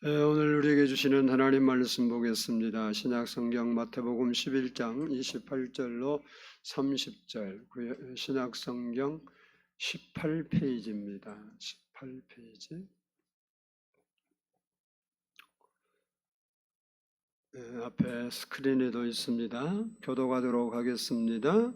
오늘 우리에게 주시는 하나님 말씀 보겠습니다. 신약 성경 마태복음 11장 28절로 30절, 신약 성경 18페이지입니다. 18페이지. 앞에 스크린에도 있습니다. 교독하도록 하겠습니다.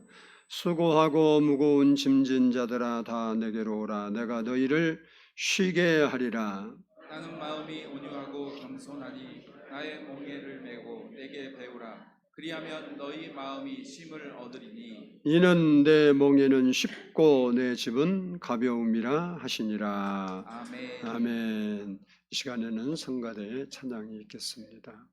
수고하고 무거운 짐진 자들아 다 내게로 오라. 내가 너희를 쉬게 하리라. 나는 마음이 온유하고 겸손하니 나의 멍에를 메고 내게 배우라. 그리하면 너희 마음이 쉼을 얻으리니 이는 내 멍에는 쉽고 내 짐은 가벼움이라 하시니라. 아멘. 아멘. 이 시간에는 성가대의 찬양이 있겠습니다.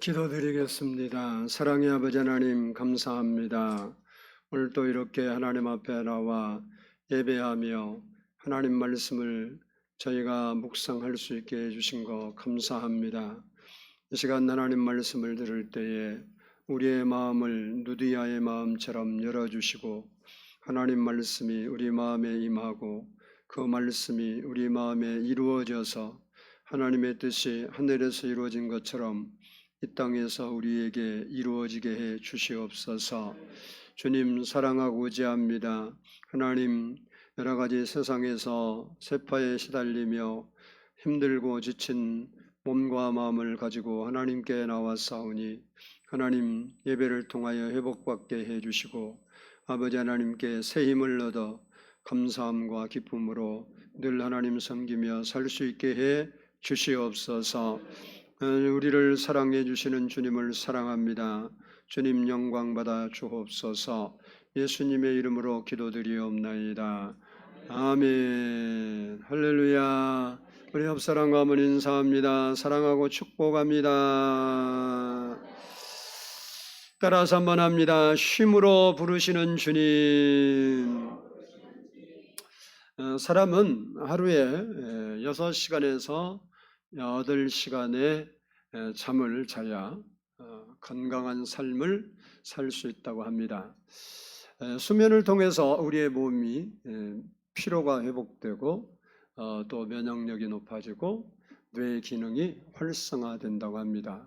기도드리겠습니다. 사랑의 아버지 하나님 감사합니다. 오늘 또 이렇게 하나님 앞에 나와 예배하며 하나님 말씀을 저희가 묵상할 수 있게 해주신 거 감사합니다. 이 시간 하나님 말씀을 들을 때에 우리의 마음을 누디아의 마음처럼 열어주시고 하나님 말씀이 우리 마음에 임하고 그 말씀이 우리 마음에 이루어져서 하나님의 뜻이 하늘에서 이루어진 것처럼 이 땅에서 우리에게 이루어지게 해 주시옵소서. 주님 사랑하고자 합니다. 하나님 여러 가지 세상에서 세파에 시달리며 힘들고 지친 몸과 마음을 가지고 하나님께 나왔사오니 하나님 예배를 통하여 회복받게 해 주시고 아버지 하나님께 새 힘을 얻어 감사함과 기쁨으로 늘 하나님 섬기며 살 수 있게 해 주시옵소서. 우리를 사랑해 주시는 주님을 사랑합니다. 주님 영광 받아 주옵소서. 예수님의 이름으로 기도드리옵나이다. 아멘. 할렐루야. 우리 옆사람과 한번 인사합니다. 사랑하고 축복합니다. 따라서 한번 합니다. 쉼으로 부르시는 주님. 사람은 하루에 6시간에서 8시간의 잠을 자야 건강한 삶을 살 수 있다고 합니다. 수면을 통해서 우리의 몸이 피로가 회복되고 또 면역력이 높아지고 뇌의 기능이 활성화된다고 합니다.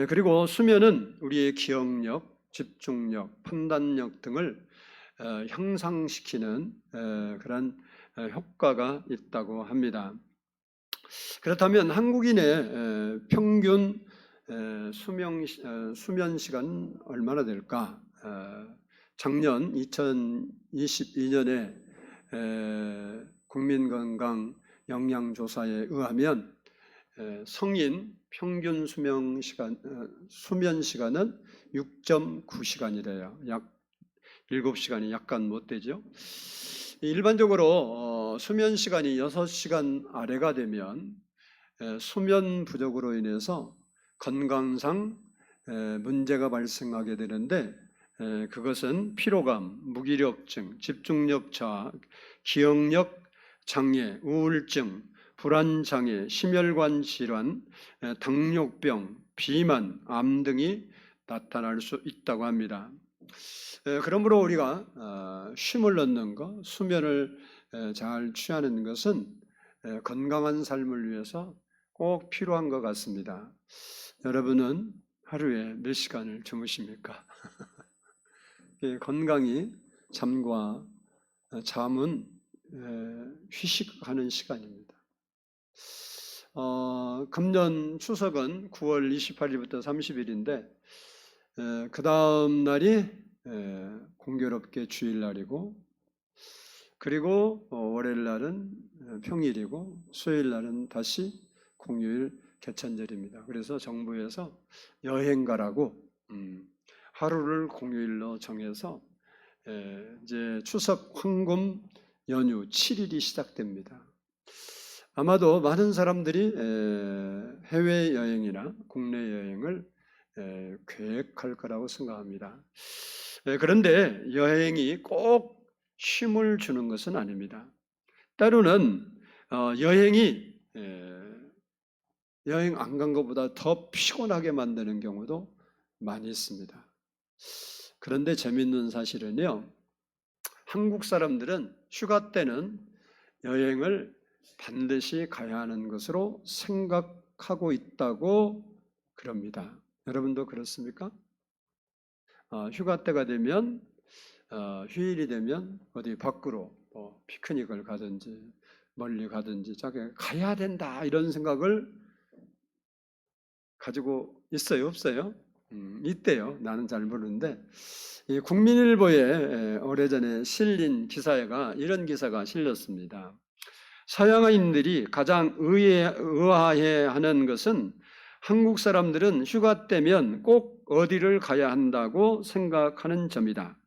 그리고 수면은 우리의 기억력, 집중력, 판단력 등을 향상시키는 그런 효과가 있다고 합니다. 그렇다면 한국인의 평균 수면 시간 얼마나 될까? 작년 2022년에 국민건강 영양조사에 의하면 성인 평균 수면 시간은 6.9시간이래요. 약 7시간이 약간 못 되죠. 일반적으로 수면 시간이 6시간 아래가 되면 수면 부족으로 인해서 건강상 문제가 발생하게 되는데 그것은 피로감, 무기력증, 집중력 저하, 기억력 장애, 우울증, 불안장애, 심혈관 질환, 당뇨병, 비만, 암 등이 나타날 수 있다고 합니다. 그러므로 우리가 쉼을 얻는 것, 수면을 잘 취하는 것은 건강한 삶을 위해서 꼭 필요한 것 같습니다. 여러분은 하루에 몇 시간을 주무십니까? 건강이 잠과 잠은 휴식하는 시간입니다. 금년 추석은 9월 28일부터 30일인데 그 다음 날이 공교롭게 주일날이고 그리고 월요일 날은 평일이고 수요일 날은 다시 공휴일 개천절입니다. 그래서 정부에서 여행 가라고 하루를 공휴일로 정해서 이제 추석 황금 연휴 7일이 시작됩니다. 아마도 많은 사람들이 해외여행이나 국내 여행을 계획할 거라고 생각합니다. 그런데 여행이 꼭 쉼을 주는 것은 아닙니다. 때로는 여행이 여행 안 간 것보다 더 피곤하게 만드는 경우도 많이 있습니다. 그런데 재미있는 사실은요, 한국 사람들은 휴가 때는 여행을 반드시 가야 하는 것으로 생각하고 있다고 그럽니다. 여러분도 그렇습니까? 휴가 때가 되면 휴일이 되면 어디 밖으로 피크닉을 가든지 멀리 가든지 가야 된다 이런 생각을 가지고 있어요, 없어요? 있대요. 나는 잘 모르는데 국민일보에 오래전에 실린 기사가 이런 기사가 실렸습니다. 서양인들이 가장 의아해하는 것은 한국 사람들은 휴가 때면 꼭 어디를 가야 한다고 생각하는 점이다.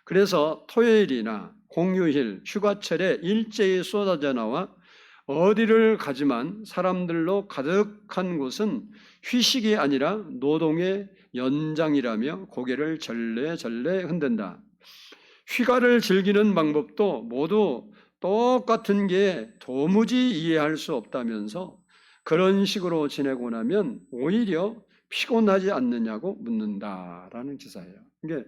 그래서 토요일이나 공휴일, 휴가철에 일제히 쏟아져 나와 어디를 가지만 사람들로 가득한 곳은 휴식이 아니라 노동의 연장이라며 고개를 절레절레 흔든다. 휴가를 즐기는 방법도 모두 똑같은 게 도무지 이해할 수 없다면서 그런 식으로 지내고 나면 오히려 피곤하지 않느냐고 묻는다라는 기사예요. 이게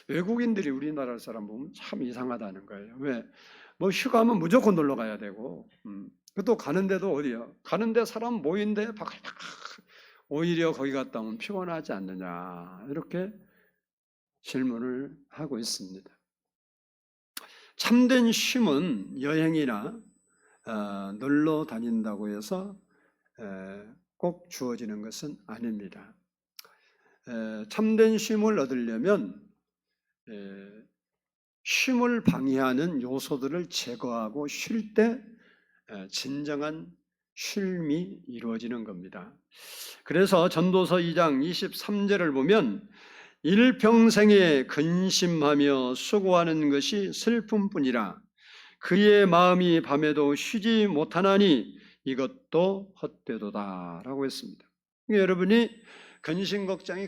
외국인들이 우리나라 사람 보면 참 이상하다는 거예요. 왜? 뭐 휴가면 무조건 놀러 가야 되고, 또 가는데도 어디요? 가는데 사람 모인데 바글바글 오히려 거기 갔다 오면 피곤하지 않느냐 이렇게 질문을 하고 있습니다. 참된 쉼은 여행이나 놀러 다닌다고 해서 꼭 주어지는 것은 아닙니다. 참된 쉼을 얻으려면 쉼을 방해하는 요소들을 제거하고 쉴 때 진정한 쉼이 이루어지는 겁니다. 그래서 전도서 2장 23절을 보면 일평생에 근심하며 수고하는 것이 슬픔뿐이라 그의 마음이 밤에도 쉬지 못하나니 이것도 헛되도다 라고 했습니다. 여러분이 근심 걱정이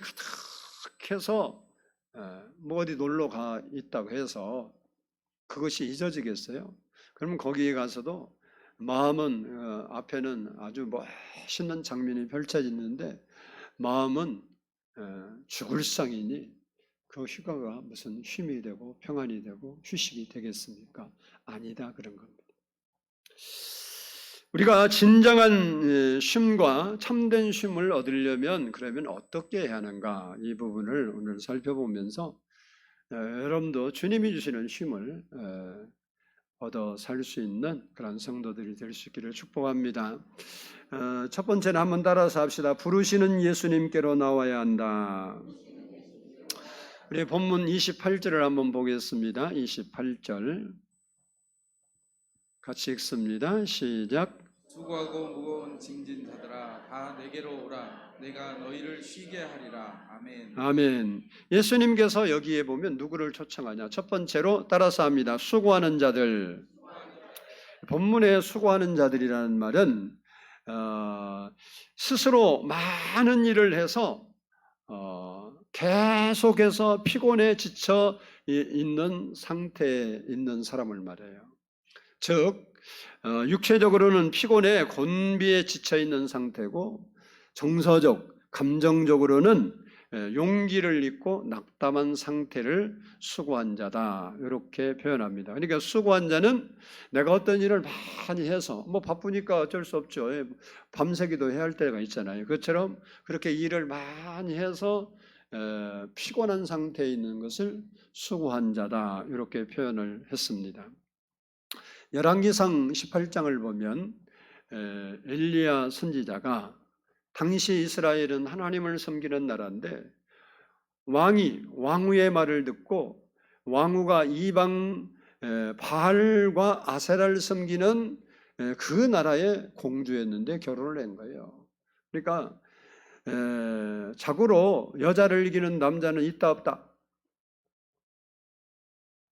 가득해서 뭐 어디 놀러 가 있다고 해서 그것이 잊어지겠어요? 그러면 거기에 가서도 마음은 앞에는 아주 멋있는 장면이 펼쳐지는데 마음은 죽을 상이니 그 휴가가 무슨 쉼이 되고 평안이 되고 휴식이 되겠습니까? 아니다 그런 겁니다. 우리가 진정한 쉼과 참된 쉼을 얻으려면 그러면 어떻게 해야 하는가 이 부분을 오늘 살펴보면서 여러분도 주님이 주시는 쉼을 얻어 살 수 있는 그런 성도들이 될 수 있기를 축복합니다. 첫 번째는 한번 따라서 합시다. 부르시는 예수님께로 나와야 한다. 우리 본문 28절을 한번 보겠습니다. 28절 같이 읽습니다. 시작. 수고하고 무거운 짐진 자들아 다 내게로 오라 내가 너희를 쉬게 하리라. 아멘. 아멘. 예수님께서 여기에 보면 누구를 초청하냐? 첫 번째로 따라서 합니다. 수고하는 자들. 본문에 수고하는 자들이라는 말은 스스로 많은 일을 해서 계속해서 피곤에 지쳐 있는 상태에 있는 사람을 말해요. 즉 육체적으로는 피곤해 곤비에 지쳐 있는 상태고 정서적, 감정적으로는 용기를 잃고 낙담한 상태를 수고한 자다 이렇게 표현합니다. 그러니까 수고한 자는 내가 어떤 일을 많이 해서 뭐 바쁘니까 어쩔 수 없죠. 밤새기도 해야 할 때가 있잖아요. 그것처럼 그렇게 일을 많이 해서 피곤한 상태에 있는 것을 수고한 자다 이렇게 표현을 했습니다. 열왕기상 18장을 보면 엘리야 선지자가 당시 이스라엘은 하나님을 섬기는 나라인데 왕후의 말을 듣고 왕후가 이방 바알과 아세라를 섬기는 그 나라의 공주였는데 결혼을 한 거예요. 그러니까 자고로 여자를 이기는 남자는 있다 없다?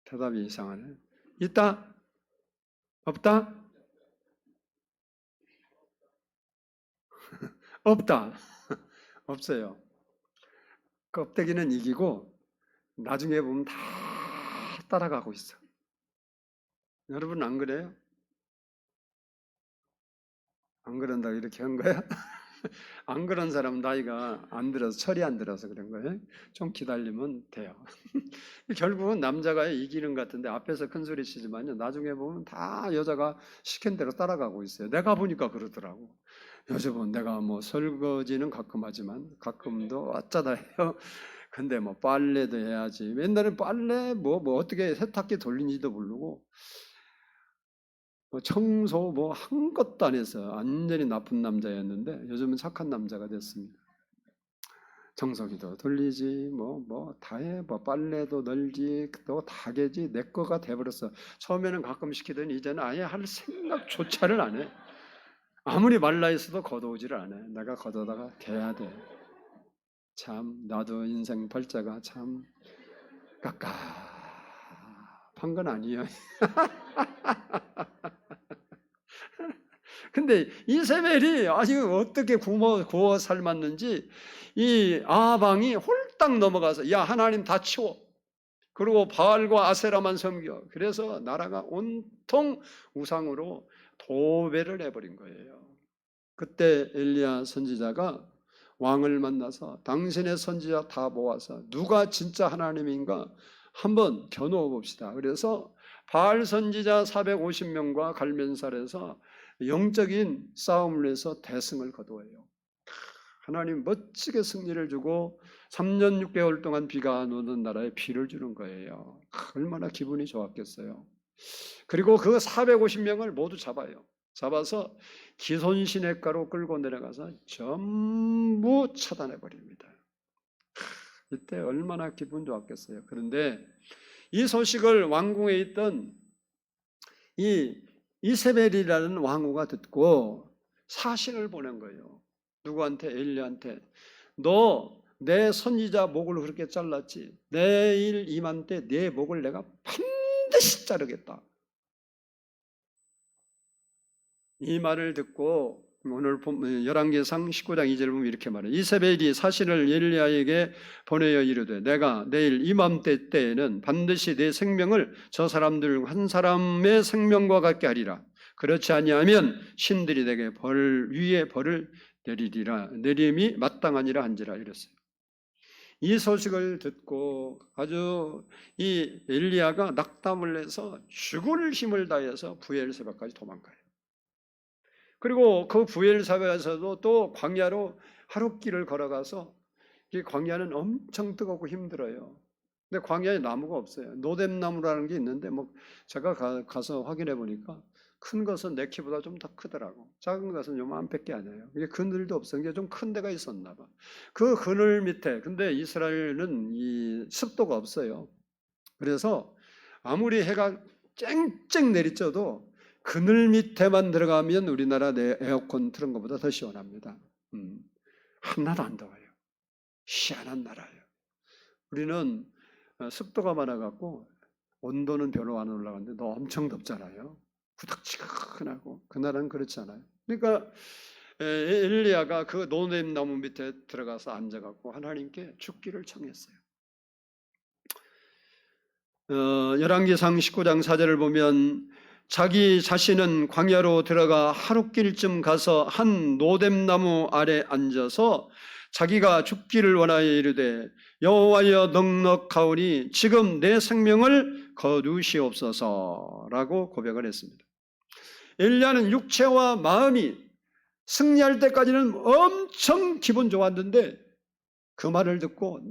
대답이 이상하네. 있다? 없다? 없다. 없어요. 껍데기는 이기고 나중에 보면 다 따라가고 있어. 여러분 안 그래요? 안 그런다고 이렇게 한 거야? 안 그런 사람은 나이가 안 들어서 철이 안 들어서 그런 거예요. 좀 기다리면 돼요. 결국은 남자가 이기는 것 같은데 앞에서 큰 소리 치지만요. 나중에 보면 다 여자가 시킨 대로 따라가고 있어요. 내가 보니까 그러더라고. 요즘은 내가 뭐 설거지는 가끔 하지만 가끔도 어쩌다 해요. 근데 뭐 빨래도 해야지. 옛날엔 빨래 뭐 어떻게 세탁기 돌린지도 모르고 뭐 청소 뭐 한 것도 안 했어요. 완전히 나쁜 남자였는데 요즘은 착한 남자가 됐습니다. 청소기도 돌리지 뭐 다 해. 뭐 빨래도 널지 또 다 개지. 내 거가 돼버렸어. 처음에는 가끔 시키더니 이제는 아예 할 생각조차를 안 해. 아무리 말라 있어도 걷어오지를 않아. 내가 걷어다가 개야 돼. 참 나도 인생 팔자가 참 깝깝한 건 아니에요. 근데 이세벨이 아주 어떻게 구워 삶았는지 이 아방이 홀딱 넘어가서 야 하나님 다 치워. 그리고 바알과 아세라만 섬겨. 그래서 나라가 온통 우상으로 도배를 해버린 거예요. 그때 엘리야 선지자가 왕을 만나서 당신의 선지자 다 모아서 누가 진짜 하나님인가 한번 겨누어 봅시다. 그래서 바알 선지자 450명과 갈면살에서 영적인 싸움을 해서 대승을 거두어요. 하나님 멋지게 승리를 주고 3년 6개월 동안 비가 안 오는 나라에 비를 주는 거예요. 얼마나 기분이 좋았겠어요. 그리고 그 450명을 모두 잡아요. 잡아서 기손시냇가로 끌고 내려가서 전부 처단해 버립니다. 이때 얼마나 기분 좋았겠어요. 그런데 이 소식을 왕궁에 있던 이 이세벨이라는 왕후가 듣고 사신을 보낸 거예요. 누구한테? 엘리야한테. 너 내 선지자 목을 그렇게 잘랐지? 내일 이맘때 내 목을 내가 반드시 자르겠다. 이 말을 듣고 오늘 열왕기상 19장 2절 보면 이렇게 말해요. 이세벨이 사신을 엘리야에게 보내어 이르되 내가 내일 이맘때 때에는 반드시 내 생명을 저 사람들 한 사람의 생명과 같게 하리라. 그렇지 아니하면 신들이 내게 벌 위에 벌을 내림이 마땅하니라 한지라 이랬어요. 이 소식을 듣고 아주 이 엘리야가 낙담을 해서 죽을 힘을 다해서 부엘세바까지 도망가요. 그리고 그 부엘세바에서도 또 광야로 하룻길을 걸어가서 이 광야는 엄청 뜨겁고 힘들어요. 근데 광야에 나무가 없어요. 노뎀나무라는 게 있는데 뭐 제가 가서 확인해 보니까 큰 것은 내 키보다 좀 더 크더라고. 작은 것은 요만밖에 아니에요. 이게 그늘도 없었던 게 좀 큰 데가 있었나 봐. 그 그늘 밑에, 근데 이스라엘은 이 습도가 없어요. 그래서 아무리 해가 쨍쨍 내리쳐도 그늘 밑에만 들어가면 우리나라 내 에어컨 틀은 것보다 더 시원합니다. 하나도 안 더워요. 희한한 나라예요. 우리는 습도가 많아갖고 온도는 별로 안 올라가는데 너 엄청 덥잖아요. 후닥지근하고. 그 나라는 그렇지 않아요. 그러니까 엘리야가 그 노뎀나무 밑에 들어가서 앉아갖고 하나님께 죽기를 청했어요. 열왕기상 19장 4절을 보면 자기 자신은 광야로 들어가 하룻길쯤 가서 한 노뎀나무 아래 앉아서 자기가 죽기를 원하여 이르되 여호와여 넉넉하오니 지금 내 생명을 거두시옵소서라고 고백을 했습니다. 엘리야는 육체와 마음이 승리할 때까지는 엄청 기분 좋았는데 그 말을 듣고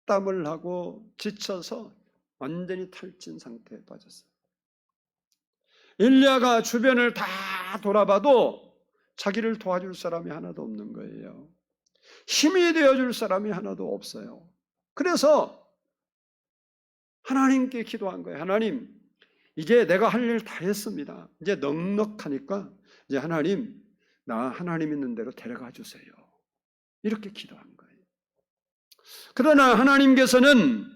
낙담을 하고 지쳐서 완전히 탈진 상태에 빠졌어요. 엘리야가 주변을 다 돌아봐도 자기를 도와줄 사람이 하나도 없는 거예요. 힘이 되어줄 사람이 하나도 없어요. 그래서 하나님께 기도한 거예요. 하나님, 이제 내가 할 일 다 했습니다. 이제 넉넉하니까 이제 하나님, 나 하나님 있는 대로 데려가 주세요. 이렇게 기도한 거예요. 그러나 하나님께서는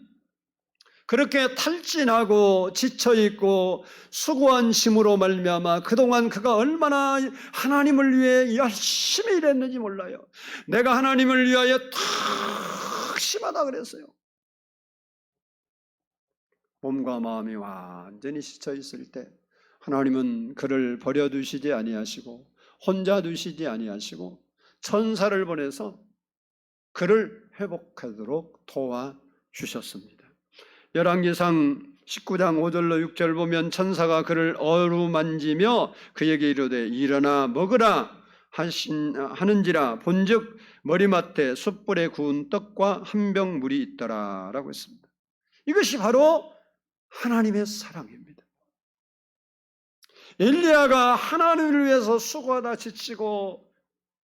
그렇게 탈진하고 지쳐있고 수고한 힘으로 말미암아 그동안 그가 얼마나 하나님을 위해 열심히 일했는지 몰라요. 내가 하나님을 위하여 탁심하다 그랬어요. 몸과 마음이 완전히 지쳐있을 때 하나님은 그를 버려두시지 아니하시고 혼자 두시지 아니하시고 천사를 보내서 그를 회복하도록 도와주셨습니다. 열왕기상 19장 5절로 6절 보면 천사가 그를 어루만지며 그에게 이르되 일어나 먹으라 하는지라 본즉 머리맡에 숯불에 구운 떡과 한 병 물이 있더라 라고 했습니다. 이것이 바로 하나님의 사랑입니다. 엘리야가 하나님을 위해서 수고하다 지치고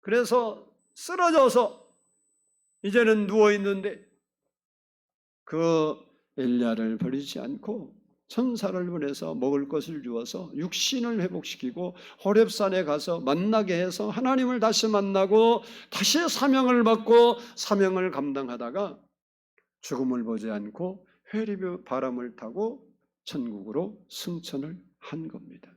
그래서 쓰러져서 이제는 누워있는데 그 엘리야를 버리지 않고 천사를 보내서 먹을 것을 주어서 육신을 회복시키고 호렙산에 가서 만나게 해서 하나님을 다시 만나고 다시 사명을 받고 사명을 감당하다가 죽음을 보지 않고 회리의 바람을 타고 천국으로 승천을 한 겁니다.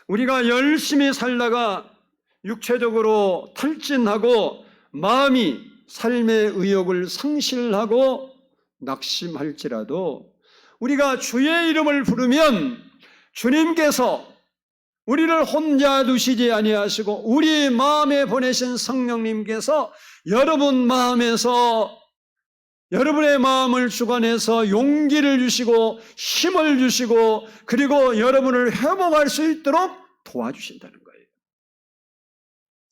우리가 열심히 살다가 육체적으로 탈진하고 마음이 삶의 의욕을 상실하고 낙심할지라도 우리가 주의 이름을 부르면 주님께서 우리를 혼자 두시지 아니하시고 우리 마음에 보내신 성령님께서 여러분 마음에서 여러분의 마음을 주관해서 용기를 주시고 힘을 주시고 그리고 여러분을 회복할 수 있도록 도와주신다는 거예요.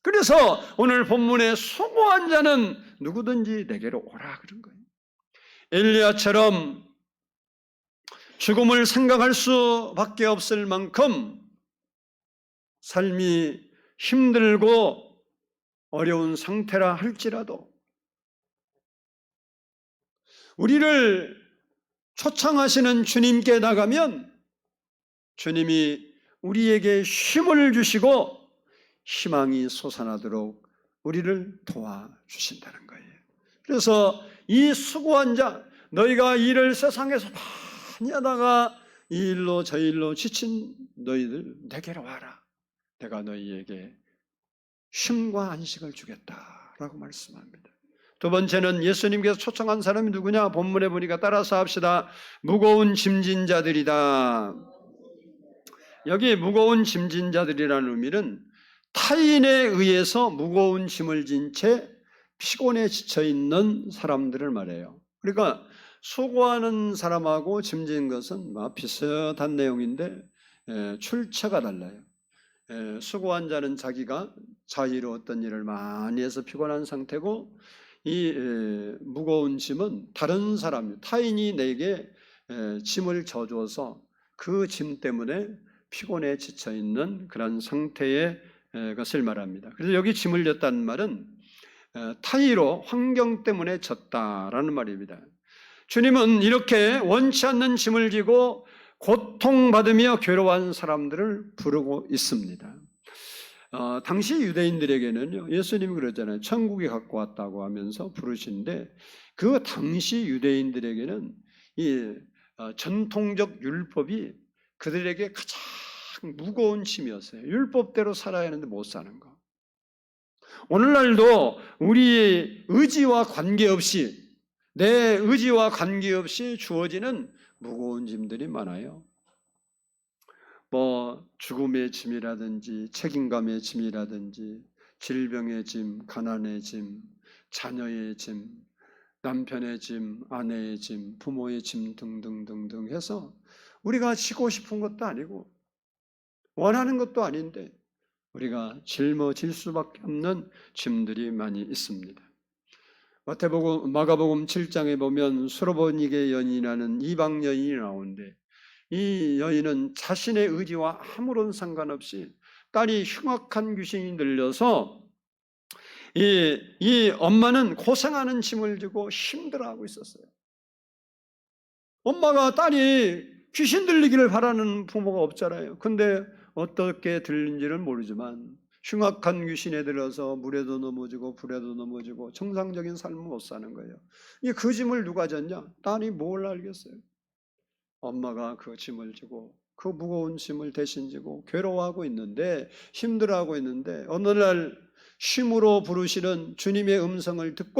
그래서 오늘 본문에 수고한 자는 누구든지 내게로 오라 그런 거예요. 엘리야처럼 죽음을 생각할 수밖에 없을 만큼 삶이 힘들고 어려운 상태라 할지라도 우리를 초청하시는 주님께 나가면 주님이 우리에게 힘을 주시고 희망이 솟아나도록 우리를 도와주신다는 거예요. 그래서 이 수고한 자, 너희가 일을 세상에서 많이 하다가 이 일로 저 일로 지친 너희들 내게로 와라. 내가 너희에게 쉼과 안식을 주겠다라고 말씀합니다. 두 번째는 예수님께서 초청한 사람이 누구냐? 본문에 보니까 따라서 합시다. 무거운 짐진 자들이다. 여기 무거운 짐진 자들이라는 의미는 타인에 의해서 무거운 짐을 진 채 피곤에 지쳐 있는 사람들을 말해요. 그러니까 수고하는 사람하고 짐진 것은 비슷한 내용인데 출처가 달라요. 수고한 자는 자기가 자의로 어떤 일을 많이 해서 피곤한 상태고 이 무거운 짐은 다른 사람, 타인이 내게 짐을 져줘서 그 짐 때문에 피곤에 지쳐 있는 그런 상태의 것을 말합니다. 그래서 여기 짐을 졌다는 말은 타의로 환경 때문에 졌다라는 말입니다. 주님은 이렇게 원치 않는 짐을 지고 고통받으며 괴로워하는 사람들을 부르고 있습니다. 당시 유대인들에게는요, 예수님이 그러잖아요. 천국이 갖고 왔다고 하면서 부르시는데 그 당시 유대인들에게는 이 전통적 율법이 그들에게 가장 무거운 짐이었어요. 율법대로 살아야 하는데 못 사는 거. 오늘날도 우리의 의지와 관계없이 내 의지와 관계없이 주어지는 무거운 짐들이 많아요. 죽음의 짐이라든지 책임감의 짐이라든지 질병의 짐, 가난의 짐, 자녀의 짐, 남편의 짐, 아내의 짐, 부모의 짐 등등등등 해서 우리가 지고 싶은 것도 아니고 원하는 것도 아닌데 우리가 짊어질 수밖에 없는 짐들이 많이 있습니다. 마가복음 7장에 보면 수로보니게 여인이라는 이방 여인이 나오는데 이 여인은 자신의 의지와 아무런 상관없이 딸이 흉악한 귀신이 들려서 이 엄마는 고생하는 짐을 지고 힘들어하고 있었어요. 엄마가 딸이 귀신 들리기를 바라는 부모가 없잖아요. 근데 어떻게 들린지는 모르지만 흉악한 귀신에 들어서 물에도 넘어지고 불에도 넘어지고 정상적인 삶을 못 사는 거예요. 그 짐을 누가 졌냐? 딸이 뭘 알겠어요. 엄마가 그 짐을 지고 그 무거운 짐을 대신 지고 괴로워하고 있는데 힘들어하고 있는데 어느 날 쉼으로 부르시는 주님의 음성을 듣고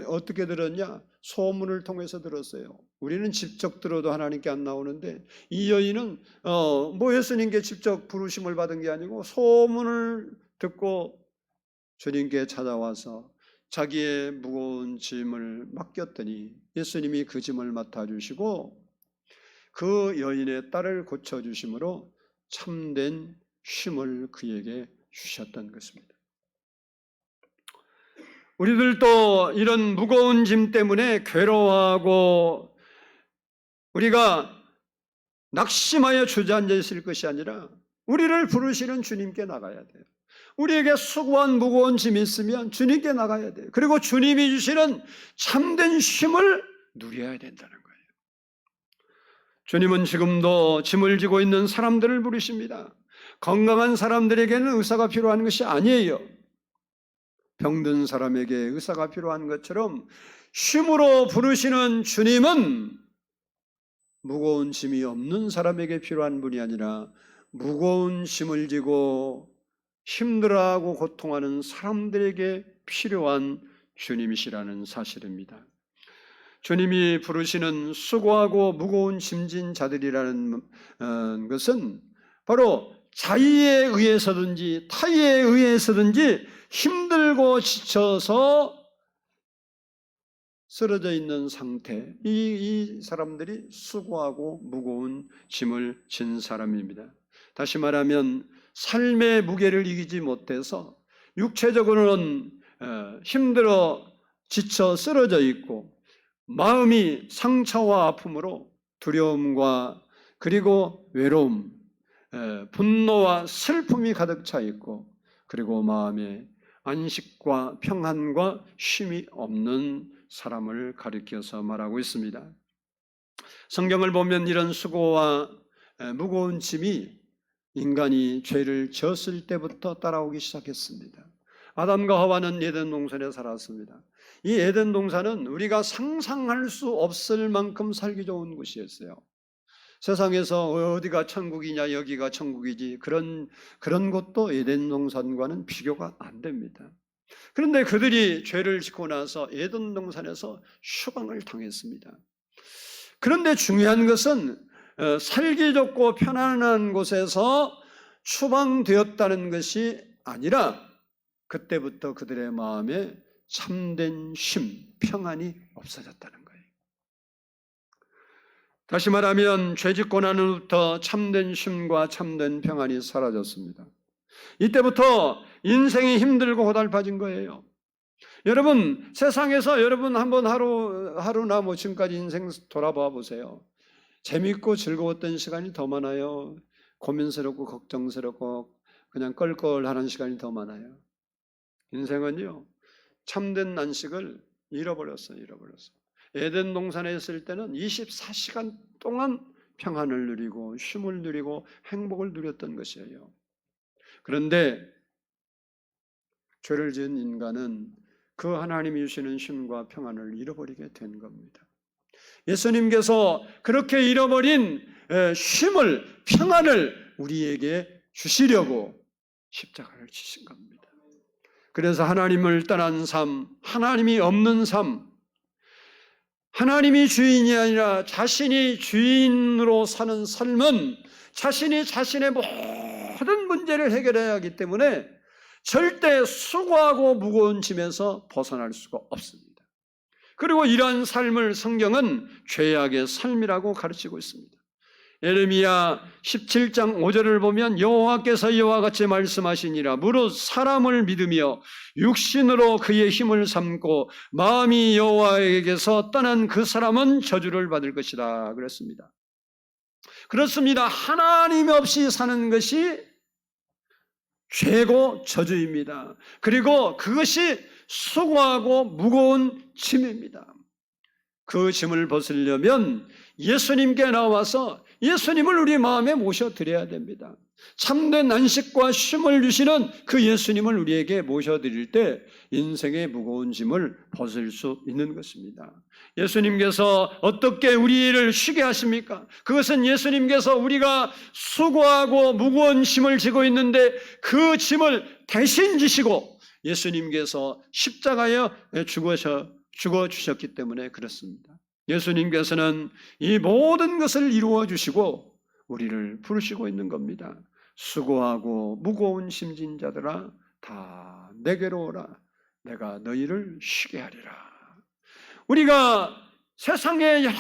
어떻게 들었냐? 소문을 통해서 들었어요. 우리는 직접 들어도 하나님께 안 나오는데 이 여인은 예수님께 직접 부르심을 받은 게 아니고 소문을 듣고 주님께 찾아와서 자기의 무거운 짐을 맡겼더니 예수님이 그 짐을 맡아주시고 그 여인의 딸을 고쳐주심으로 참된 쉼을 그에게 주셨던 것입니다. 우리들도 이런 무거운 짐 때문에 괴로워하고 우리가 낙심하여 주저앉아 있을 것이 아니라 우리를 부르시는 주님께 나가야 돼요. 우리에게 수고한 무거운 짐이 있으면 주님께 나가야 돼요. 그리고 주님이 주시는 참된 쉼을 누려야 된다는 거예요. 주님은 지금도 짐을 지고 있는 사람들을 부르십니다. 건강한 사람들에게는 의사가 필요한 것이 아니에요. 병든 사람에게 의사가 필요한 것처럼 쉼으로 부르시는 주님은 무거운 짐이 없는 사람에게 필요한 분이 아니라 무거운 짐을 지고 힘들어하고 고통하는 사람들에게 필요한 주님이시라는 사실입니다. 주님이 부르시는 수고하고 무거운 짐진 자들이라는 것은 바로 자의에 의해서든지 타의에 의해서든지 힘들고 지쳐서 쓰러져 있는 상태, 이 사람들이 수고하고 무거운 짐을 진 사람입니다. 다시 말하면 삶의 무게를 이기지 못해서 육체적으로는 힘들어 지쳐 쓰러져 있고 마음이 상처와 아픔으로 두려움과 그리고 외로움, 분노와 슬픔이 가득 차 있고 그리고 마음에 안식과 평안과 쉼이 없는 사람을 가리켜서 말하고 있습니다. 성경을 보면 이런 수고와 무거운 짐이 인간이 죄를 지었을 때부터 따라오기 시작했습니다. 아담과 하와는 에덴 동산에 살았습니다. 이 에덴 동산은 우리가 상상할 수 없을 만큼 살기 좋은 곳이었어요. 세상에서 어디가 천국이냐 여기가 천국이지 그런 것도 에덴 동산과는 비교가 안 됩니다. 그런데 그들이 죄를 짓고 나서 에덴 동산에서 추방을 당했습니다. 그런데 중요한 것은 살기 좋고 편안한 곳에서 추방되었다는 것이 아니라 그때부터 그들의 마음에 참된 쉼, 평안이 없어졌다는 거예요. 다시 말하면 죄짓고 난 후부터 참된 쉼과 참된 평안이 사라졌습니다. 이때부터 인생이 힘들고 고달파진 거예요. 여러분 세상에서 여러분 한번 하루나 지금까지 인생 돌아봐 보세요. 재밌고 즐거웠던 시간이 더 많아요? 고민스럽고 걱정스럽고 그냥 껄껄하는 시간이 더 많아요? 인생은요 참된 안식을 잃어버렸어요. 에덴 동산에 있을 때는 24시간 동안 평안을 누리고 쉼을 누리고 행복을 누렸던 것이에요. 그런데 죄를 지은 인간은 그 하나님이 주시는 쉼과 평안을 잃어버리게 된 겁니다. 예수님께서 그렇게 잃어버린 쉼을, 평안을 우리에게 주시려고 십자가를 지신 겁니다. 그래서 하나님을 떠난 삶, 하나님이 없는 삶, 하나님이 주인이 아니라 자신이 주인으로 사는 삶은 자신이 자신의 모든 문제를 해결해야 하기 때문에 절대 수고하고 무거운 짐에서 벗어날 수가 없습니다. 그리고 이러한 삶을 성경은 죄악의 삶이라고 가르치고 있습니다. 예레미야 17장 5절을 보면 여호와께서 이와 같이 말씀하시니라 무릇 사람을 믿으며 육신으로 그의 힘을 삼고 마음이 여호와에게서 떠난 그 사람은 저주를 받을 것이다 그랬습니다. 그렇습니다. 하나님 없이 사는 것이 죄고 저주입니다. 그리고 그것이 수고하고 무거운 짐입니다. 그 짐을 벗으려면 예수님께 나와서 예수님을 우리 마음에 모셔드려야 됩니다. 참된 안식과 쉼을 주시는 그 예수님을 우리에게 모셔드릴 때 인생의 무거운 짐을 벗을 수 있는 것입니다. 예수님께서 어떻게 우리를 쉬게 하십니까? 그것은 예수님께서 우리가 수고하고 무거운 짐을 지고 있는데 그 짐을 대신 지시고 예수님께서 십자가에 죽어 주셨기 때문에 그렇습니다. 예수님께서는 이 모든 것을 이루어 주시고 우리를 부르시고 있는 겁니다. 수고하고 무거운 짐진 자들아 다 내게로 오라. 내가 너희를 쉬게 하리라. 우리가 세상의 여러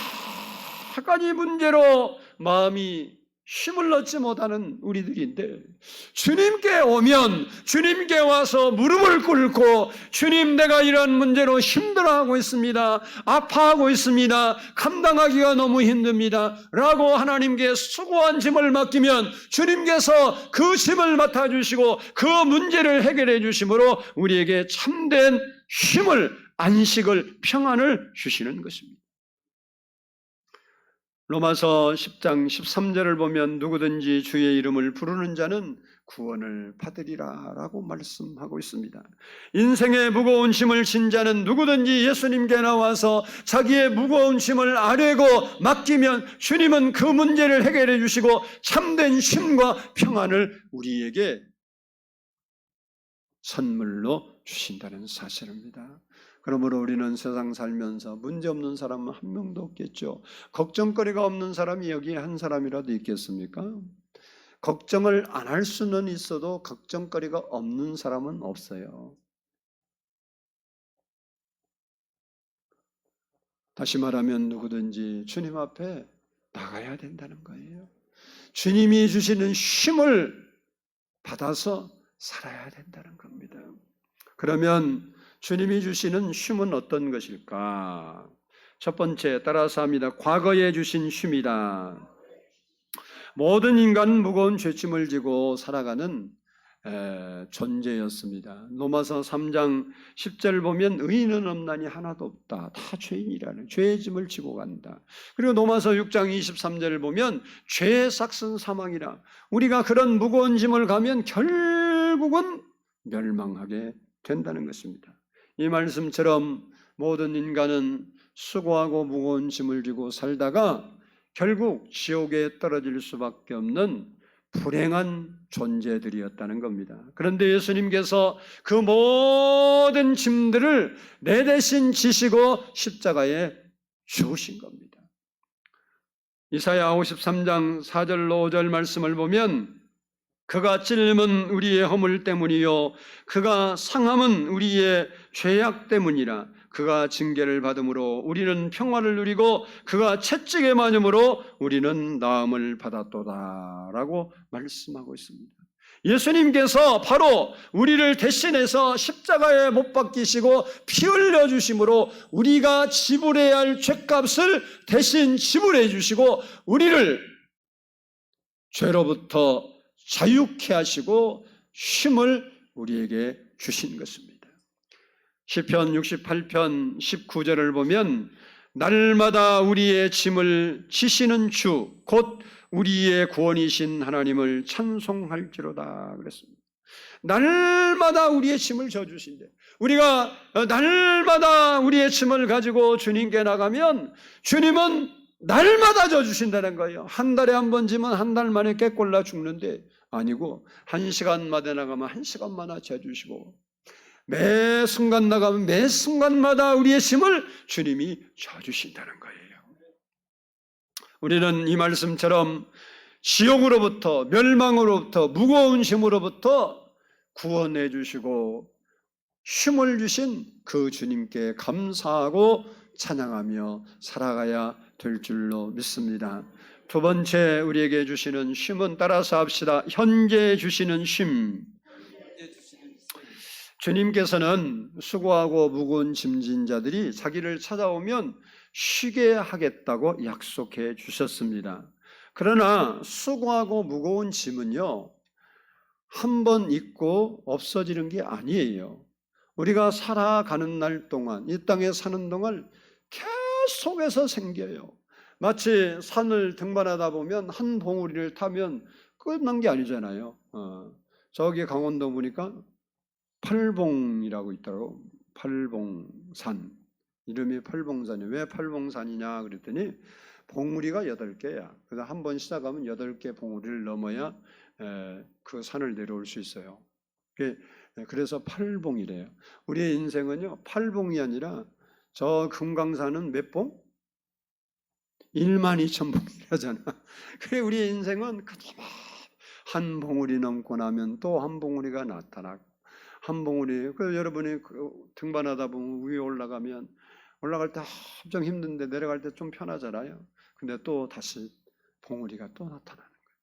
가지 문제로 마음이 쉼을 얻지 못하는 우리들인데 주님께 오면 주님께 와서 무릎을 꿇고 주님 내가 이런 문제로 힘들어하고 있습니다. 아파하고 있습니다. 감당하기가 너무 힘듭니다. 라고 하나님께 수고한 짐을 맡기면 주님께서 그 짐을 맡아주시고 그 문제를 해결해 주심으로 우리에게 참된 쉼을 안식을 평안을 주시는 것입니다. 로마서 10장 13절을 보면 누구든지 주의 이름을 부르는 자는 구원을 받으리라 라고 말씀하고 있습니다. 인생의 무거운 짐을 진 자는 누구든지 예수님께 나와서 자기의 무거운 짐을 아뢰고 맡기면 주님은 그 문제를 해결해 주시고 참된 쉼과 평안을 우리에게 선물로 주신다는 사실입니다. 그러므로 우리는 세상 살면서 문제없는 사람은 한 명도 없겠죠. 걱정거리가 없는 사람이 여기에 한 사람이라도 있겠습니까? 걱정을 안 할 수는 있어도 걱정거리가 없는 사람은 없어요. 다시 말하면 누구든지 주님 앞에 나가야 된다는 거예요. 주님이 주시는 쉼을 받아서 살아야 된다는 겁니다. 그러면 주님이 주시는 쉼은 어떤 것일까? 첫 번째, 따라서 합니다. 과거에 주신 쉼이다. 모든 인간은 무거운 죄짐을 지고 살아가는 존재였습니다. 로마서 3장 10절 보면 의인은 없나니 하나도 없다. 다 죄인이라는 죄의 짐을 지고 간다. 그리고 로마서 6장 23절을 보면 죄의 삭은 사망이라. 우리가 그런 무거운 짐을 가면 결국은 멸망하게 된다는 것입니다. 이 말씀처럼 모든 인간은 수고하고 무거운 짐을 지고 살다가 결국 지옥에 떨어질 수밖에 없는 불행한 존재들이었다는 겁니다. 그런데 예수님께서 그 모든 짐들을 내 대신 지시고 십자가에 죽으신 겁니다. 이사야 53장 4절로 5절 말씀을 보면 그가 찔림은 우리의 허물 때문이요 그가 상함은 우리의 죄악 때문이라. 그가 징계를 받음으로 우리는 평화를 누리고 그가 채찍에 맞음으로 우리는 나음을 받았도다 라고 말씀하고 있습니다. 예수님께서 바로 우리를 대신해서 십자가에 못 박히시고 피 흘려 주심으로 우리가 지불해야 할 죄값을 대신 지불해 주시고 우리를 죄로부터 자유케 하시고 쉼을 우리에게 주신 것입니다. 시편 68편 19절을 보면 날마다 우리의 짐을 지시는 주 곧 우리의 구원이신 하나님을 찬송할지로다 그랬습니다. 날마다 우리의 짐을 져주신대. 우리가 날마다 우리의 짐을 가지고 주님께 나가면 주님은 날마다 져주신다는 거예요. 한 달에 한 번 지면 한 달 만에 깨꼴라 죽는데 아니고 한 시간마다 나가면 한 시간마다 져주시고 매 순간 나가면 매 순간마다 우리의 짐을 주님이 져주신다는 거예요. 우리는 이 말씀처럼 지옥으로부터 멸망으로부터 무거운 짐으로부터 구원해 주시고 쉼을 주신 그 주님께 감사하고 찬양하며 살아가야 될 줄로 믿습니다. 두 번째 우리에게 주시는 쉼은 따라서 합시다. 현재 주시는 쉼. 주님께서는 수고하고 무거운 짐진 자들이 자기를 찾아오면 쉬게 하겠다고 약속해 주셨습니다. 그러나 수고하고 무거운 짐은요, 한 번 있고 없어지는 게 아니에요. 우리가 살아가는 날 동안, 이 땅에 사는 동안 계속해서 생겨요. 마치 산을 등반하다 보면 한 봉우리를 타면 끝난 게 아니잖아요. 저기 강원도 보니까 팔봉이라고 있더라고. 팔봉산. 이름이 팔봉산이에요. 왜 팔봉산이냐 그랬더니 봉우리가 8개야. 그래서 한 번 시작하면 8개 봉우리를 넘어야 그 산을 내려올 수 있어요. 그래서 팔봉이래요. 우리의 인생은요, 팔봉이 아니라 저 금강산은 몇 봉? 12,000봉이라잖아. 그래 우리의 인생은 한 봉우리 넘고 나면 또 한 봉우리가 나타나고 한 봉우리. 그 여러분이 등반하다 보면 위에 올라가면 올라갈 때 엄청 힘든데 내려갈 때 좀 편하잖아요. 근데 또 다시 봉우리가 또 나타나는 거예요.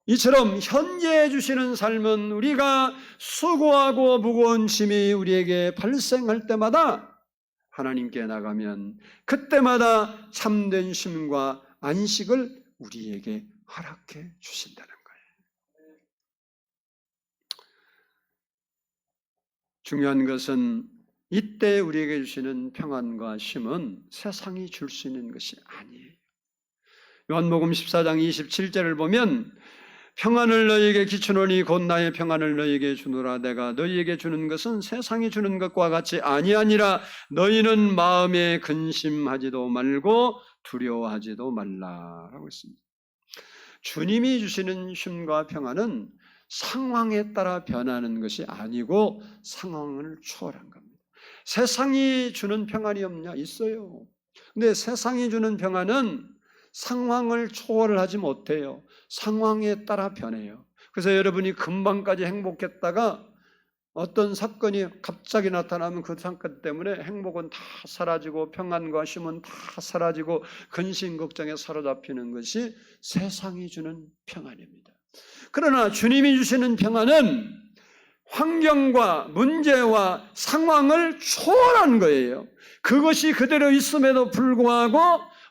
이처럼 현재 주시는 삶은 우리가 수고하고 무거운 짐이 우리에게 발생할 때마다 하나님께 나가면 그때마다 참된 쉼과 안식을 우리에게 허락해 주신다는 거예요. 중요한 것은 이때 우리에게 주시는 평안과 쉼은 세상이 줄 수 있는 것이 아니에요. 요한복음 14장 27절을 보면 평안을 너희에게 기초노니 곧 나의 평안을 너희에게 주노라. 내가 너희에게 주는 것은 세상이 주는 것과 같이 아니하니라. 너희는 마음에 근심하지도 말고 두려워하지도 말라라고 했습니다. 주님이 주시는 쉼과 평안은 상황에 따라 변하는 것이 아니고 상황을 초월한 겁니다. 세상이 주는 평안이 없냐? 있어요. 근데 세상이 주는 평안은 상황을 초월하지 못해요. 상황에 따라 변해요. 그래서 여러분이 금방까지 행복했다가 어떤 사건이 갑자기 나타나면 그 사건 때문에 행복은 다 사라지고 평안과 쉼은 다 사라지고 근심 걱정에 사로잡히는 것이 세상이 주는 평안입니다. 그러나 주님이 주시는 평안은 환경과 문제와 상황을 초월한 거예요. 그것이 그대로 있음에도 불구하고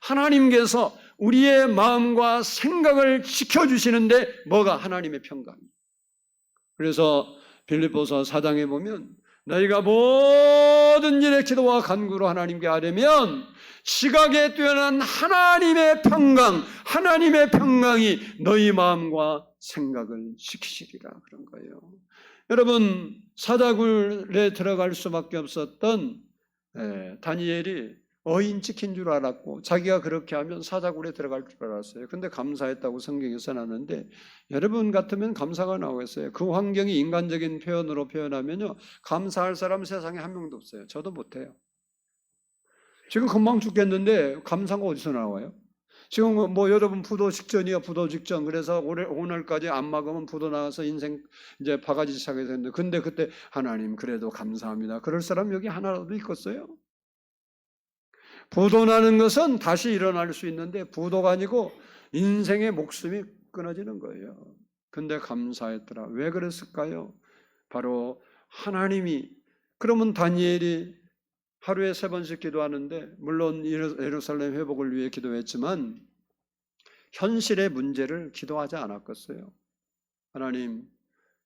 하나님께서 우리의 마음과 생각을 지켜주시는데 뭐가 하나님의 평강이에요. 그래서 빌립보서 4장에 보면 너희가 모든 일에 기도와 간구로 하나님께 아뢰면 시각에 뛰어난 하나님의 평강, 하나님의 평강이 너희 마음과 생각을 지키시리라 그런 거예요. 여러분, 사자굴에 들어갈 수밖에 없었던 다니엘이 어인 찍힌 줄 알았고 자기가 그렇게 하면 사자굴에 들어갈 줄 알았어요. 근데 감사했다고 성경에 써놨는데 여러분 같으면 감사가 나오겠어요? 그 환경이 인간적인 표현으로 표현하면요, 감사할 사람 세상에 한 명도 없어요. 저도 못해요. 지금 금방 죽겠는데 감사가 어디서 나와요? 지금 뭐 여러분 부도 직전이요, 부도 직전. 그래서 오늘까지 안 막으면 부도 나와서 인생 이제 바가지 시작이 됐는데, 근데 그때 하나님 그래도 감사합니다. 그럴 사람 여기 하나라도 있겠어요? 부도 나는 것은 다시 일어날 수 있는데 부도가 아니고 인생의 목숨이 끊어지는 거예요. 근데 감사했더라. 왜 그랬을까요? 바로 하나님이. 그러면 다니엘이 하루에 3번씩 기도하는데 물론 예루살렘 회복을 위해 기도했지만 현실의 문제를 기도하지 않았겠어요? 하나님,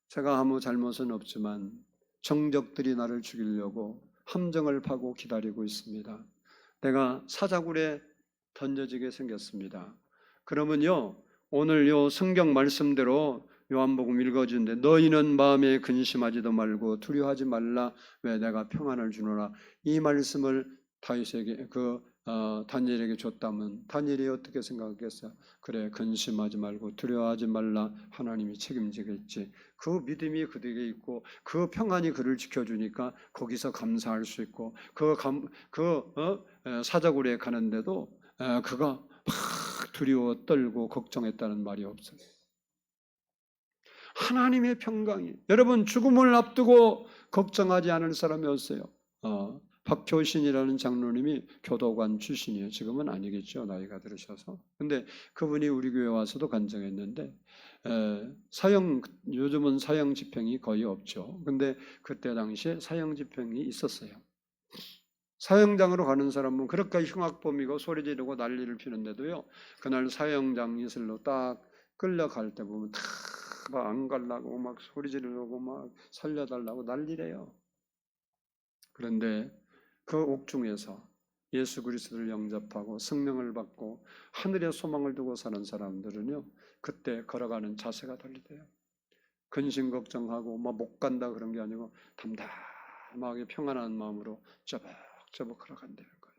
제가 아무 잘못은 없지만 정적들이 나를 죽이려고 함정을 파고 기다리고 있습니다. 내가 사자굴에 던져지게 생겼습니다. 그러면요, 오늘 요 성경 말씀대로 요한복음 읽어주는데 너희는 마음에 근심하지도 말고 두려워하지 말라. 왜? 내가 평안을 주노라. 이 말씀을 다윗에게 다니엘에게 줬다면 다니엘이 어떻게 생각했어요? 그래, 근심하지 말고 두려워하지 말라. 하나님이 책임지겠지. 그 믿음이 그에게 있고 그 평안이 그를 지켜주니까 거기서 감사할 수 있고 사자굴에 가는데도 그가 막 두려워 떨고 걱정했다는 말이 없어요. 하나님의 평강이. 여러분, 죽음을 앞두고 걱정하지 않을 사람이 없어요. 박효신이라는 장로님이 교도관 출신이에요. 지금은 아니겠죠, 나이가 들으셔서. 근데 그분이 우리 교회 와서도 간증했는데 요즘은 사형 집행이 거의 없죠. 근데 그때 당시에 사형 집행이 있었어요. 사형장으로 가는 사람은 그렇게 흉악범이고 소리 지르고 난리를 피는데도요, 그날 사형장 이슬로 딱 끌려갈 때 보면 다 안 가려고 막 소리 지르고 막 살려달라고 난리래요. 그런데 그 옥중에서 예수 그리스도를 영접하고 성령을 받고 하늘의 소망을 두고 사는 사람들은요, 그때 걸어가는 자세가 달리대요. 근심 걱정하고 막 못 간다 그런 게 아니고 담담하게 평안한 마음으로 저벅저벅 걸어간다는 거예요.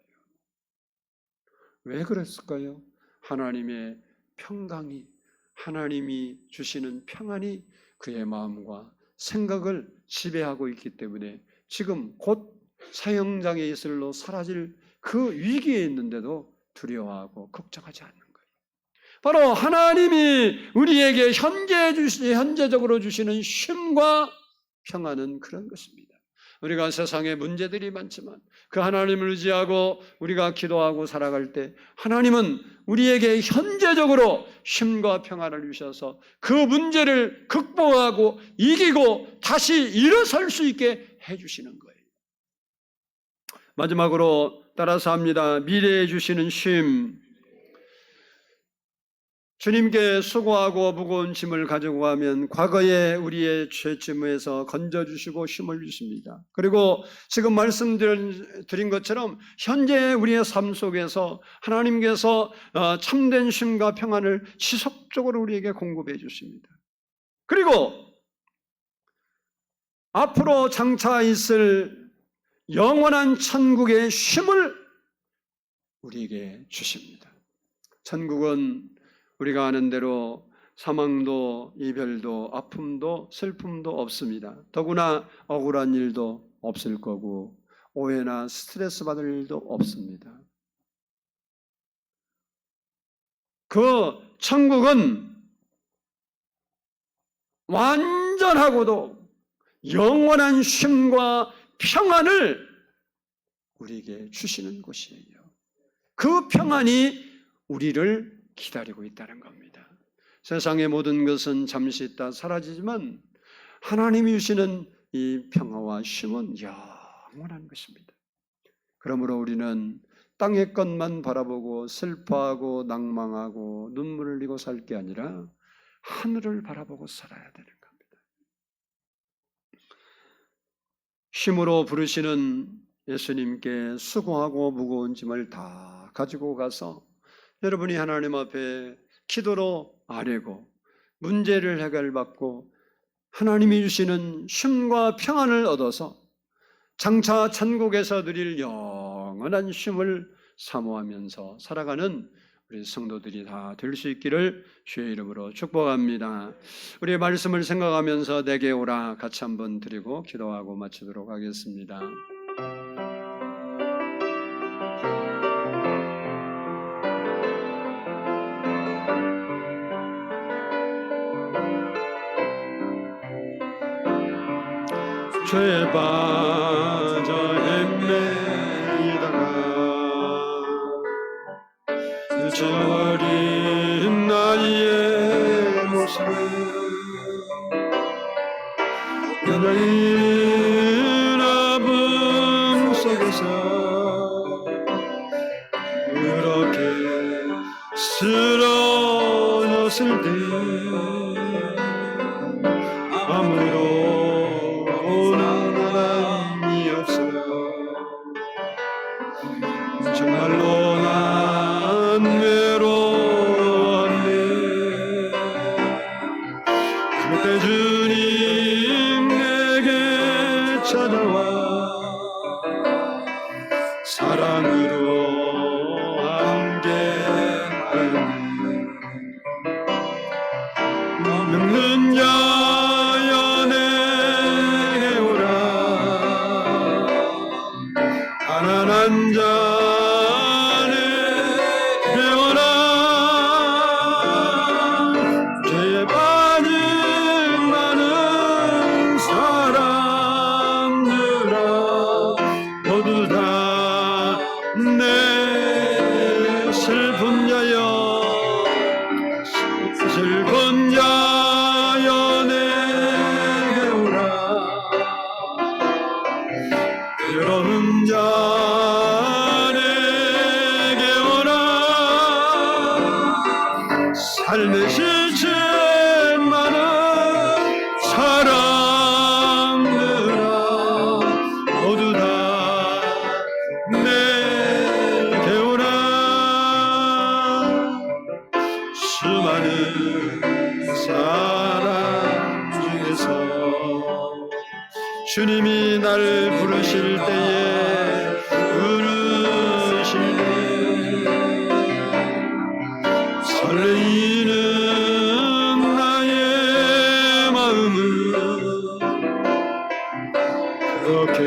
왜 그랬을까요? 하나님의 평강이, 하나님이 주시는 평안이 그의 마음과 생각을 지배하고 있기 때문에 지금 곧 사형장의 이슬로 사라질 그 위기에 있는데도 두려워하고 걱정하지 않는 거예요. 바로 하나님이 우리에게 현재적으로 주시는 쉼과 평안은 그런 것입니다. 우리가 세상에 문제들이 많지만 그 하나님을 의지하고 우리가 기도하고 살아갈 때 하나님은 우리에게 현재적으로 쉼과 평안을 주셔서 그 문제를 극복하고 이기고 다시 일어설 수 있게 해주시는 거예요. 마지막으로 따라서 합니다. 미래에 주시는 쉼. 주님께 수고하고 무거운 짐을 가지고 가면 과거에 우리의 죄짐에서 건져주시고 힘을 주십니다. 그리고 지금 말씀드린 것처럼 현재 우리의 삶 속에서 하나님께서 참된 쉼과 평안을 지속적으로 우리에게 공급해 주십니다. 그리고 앞으로 장차 있을 영원한 천국의 쉼을 우리에게 주십니다. 천국은 우리가 아는 대로 사망도 이별도 아픔도 슬픔도 없습니다. 더구나 억울한 일도 없을 거고 오해나 스트레스 받을 일도 없습니다. 그 천국은 완전하고도 영원한 쉼과 평안을 우리에게 주시는 곳이에요. 그 평안이 우리를 기다리고 있다는 겁니다. 세상의 모든 것은 잠시 있다 사라지지만 하나님이 주시는 이 평화와 쉼은 영원한 것입니다. 그러므로 우리는 땅의 것만 바라보고 슬퍼하고 낭망하고 눈물을 흘리고 살 게 아니라 하늘을 바라보고 살아야 되는 겁니다. 쉼으로 부르시는 예수님께 수고하고 무거운 짐을 다 가지고 가서 여러분이 하나님 앞에 기도로 아뢰고 문제를 해결받고 하나님이 주시는 쉼과 평안을 얻어서 장차 천국에서 누릴 영원한 쉼을 사모하면서 살아가는 우리 성도들이 다 될 수 있기를 주의 이름으로 축복합니다. 우리의 말씀을 생각하면서 내게 오라 같이 한번 드리고 기도하고 마치도록 하겠습니다. 죄에 빠져 헤매이다가 잊어버린 나의 모습을 여전히 아픔 속에서 그렇게 쓰러졌을 때 아무런 나람이 없어 정말로 난 외로웠네. 그때 주님 내게 찾아와 사랑으로 함께하니 먹는 자여 내게 오라 가난한 자 내게 오라 죄에 빠진 많은 사람들아 모두 다 내 슬픈 자여 내게 오라 외로운 자 내게 오라 삶의 실체 많은 사람들아 모두 다 내게 오라 수많은 사람 중에서 주님이 날 부르실 때에 부르실 때 설레이는 나의 마음은 그렇게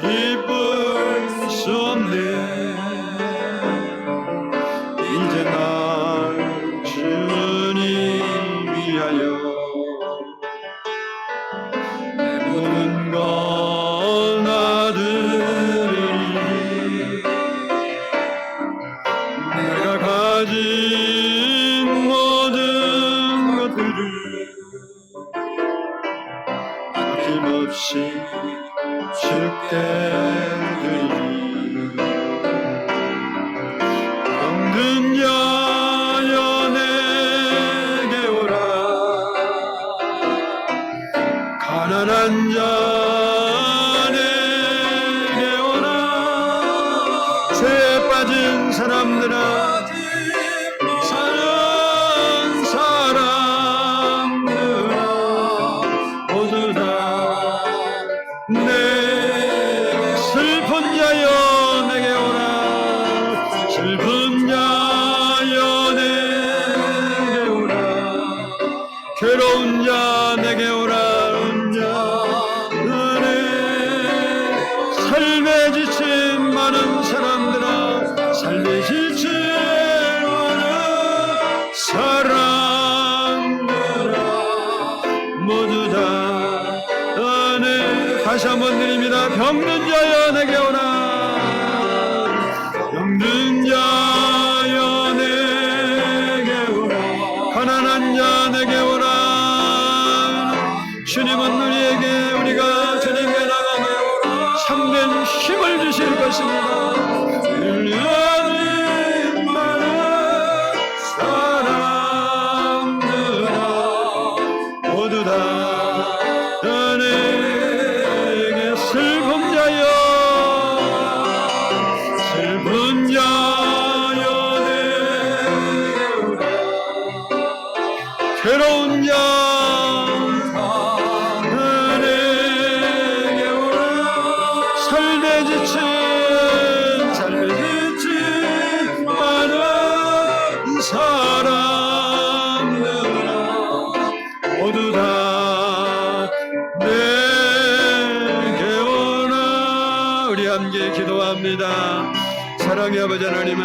기쁠 수 없네. 이제 날 주님 위하여 내 모든 것 놔두리니 내가 가진 모든 것들을 아낌없이 주께 드리니 병든 자여 가난한 자 내게 오라. 죄에 빠진 사람들아, 사는 사람들아, 모두 다 내 슬픈 자여 내게 오라. 슬픈 자여 내게 오라. 괴로운 자 내게 오라. 삶에 지친 많은 사람들아, 삶에 지친 많은 사람들아, 모두 다 안에. 다시 한번 드립니다. 병든 자여 내게 오라. 병든 자여 내게 오라. 가난한 자 내게 오라. 주님은 우리가 주님께 나가면 참된 힘을 주실 것입니다. 흘려진 많은 사람들아, 모두 다 내게 슬픈 자여, 슬픈 자여 내게 오라. 괴로운 자 삶에 지친 많은 사람들아, 모두 다 내게 오라. 우리 함께 기도합니다. 사랑의 아버지 하나님,